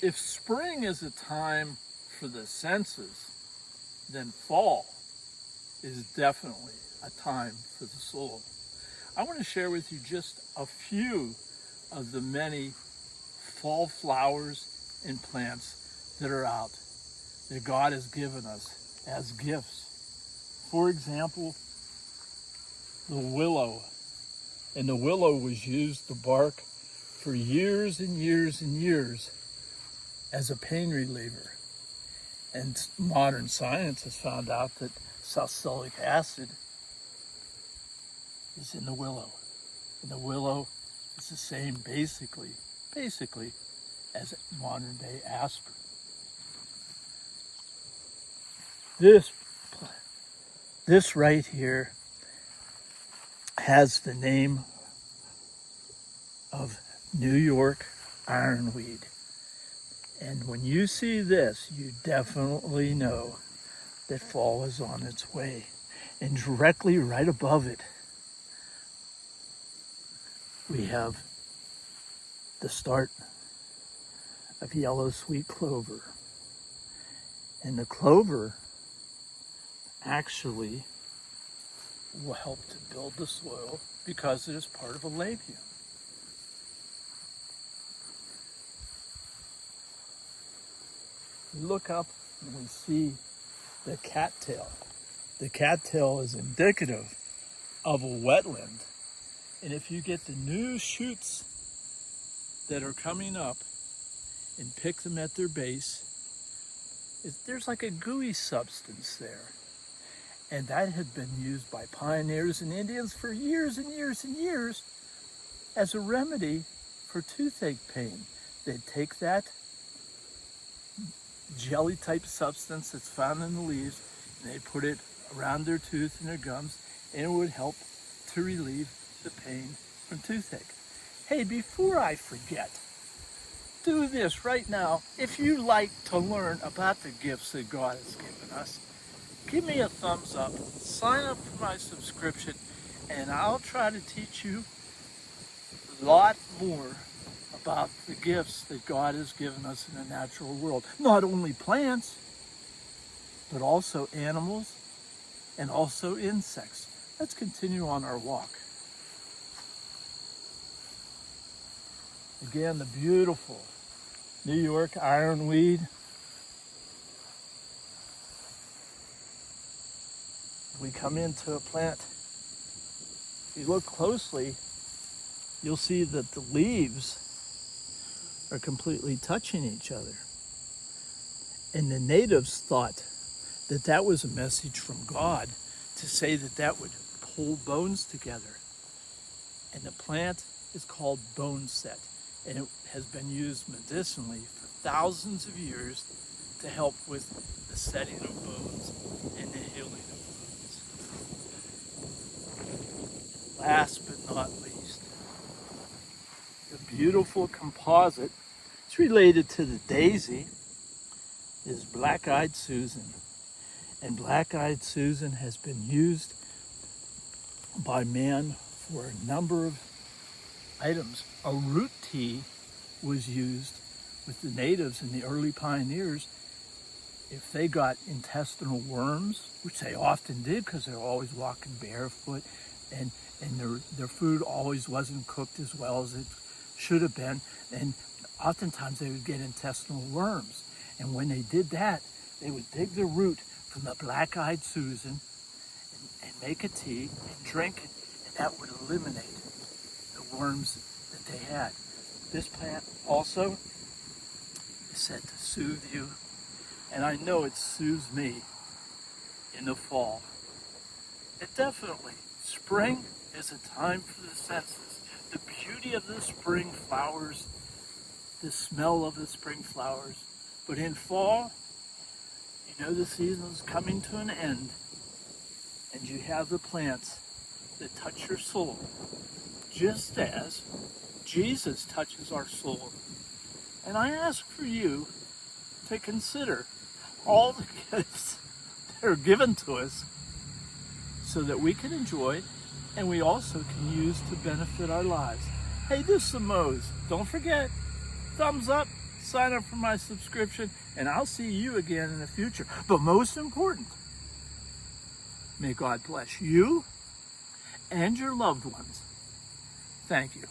If spring is a time for the senses, then fall is definitely a time for the soul. I want to share with you just a few of the many fall flowers and plants that are out that God has given us as gifts. For example, the willow. And the willow was used, the bark, for years and years and years as a pain reliever. And modern science has found out that salicylic acid is in the willow. And the willow is the same basically as modern day aspirin. This right here has the name of New York ironweed. And when you see this, you definitely know that fall is on its way. And directly right above it, we have the start of yellow sweet clover. And the clover actually will help to build the soil because it is part of a labia. We look up and we see the cattail. The cattail is indicative of a wetland. And if you get the new shoots that are coming up and pick them at their base, there's like a gooey substance there. And that had been used by pioneers and Indians for years and years and years as a remedy for toothache pain. They'd take that jelly type substance that's found in the leaves and they'd put it around their tooth and their gums, and it would help to relieve the pain from toothache. Hey, before I forget, do this right now. If you like to learn about the gifts that God has given us, give me a thumbs up, sign up for my subscription, and I'll try to teach you a lot more about the gifts that God has given us in the natural world. Not only plants, but also animals and also insects. Let's continue on our walk. Again, the beautiful New York ironweed. We come into a plant. If you look closely, you'll see that the leaves are completely touching each other. And the natives thought that that was a message from God to say that that would pull bones together. And the plant is called bone set, and it has been used medicinally for thousands of years to help with the setting of bones and the healing of bones. Last but not least, the beautiful composite, it's related to the daisy, is black-eyed Susan. And black-eyed Susan has been used by man for a number of items. A root tea was used with the natives and the early pioneers if they got intestinal worms, which they often did because they're always walking barefoot, and their food always wasn't cooked as well as it should have been, and oftentimes they would get intestinal worms. And when they did that, they would dig the root from the black-eyed Susan and make a tea and drink it, and that would eliminate the worms that they had. This plant also is said to soothe you, and I know it soothes me in the fall. It definitely, spring is a time for the senses. The beauty of the spring flowers, the smell of the spring flowers. But in fall, you know the season is coming to an end, and you have the plants that touch your soul, just as Jesus touches our soul. And I ask for you to consider all the gifts that are given to us so that we can enjoy it and we also can use to benefit our lives. Hey, this is the Mose. Don't forget, thumbs up, sign up for my subscription, and I'll see you again in the future. But most important, may God bless you and your loved ones. Thank you.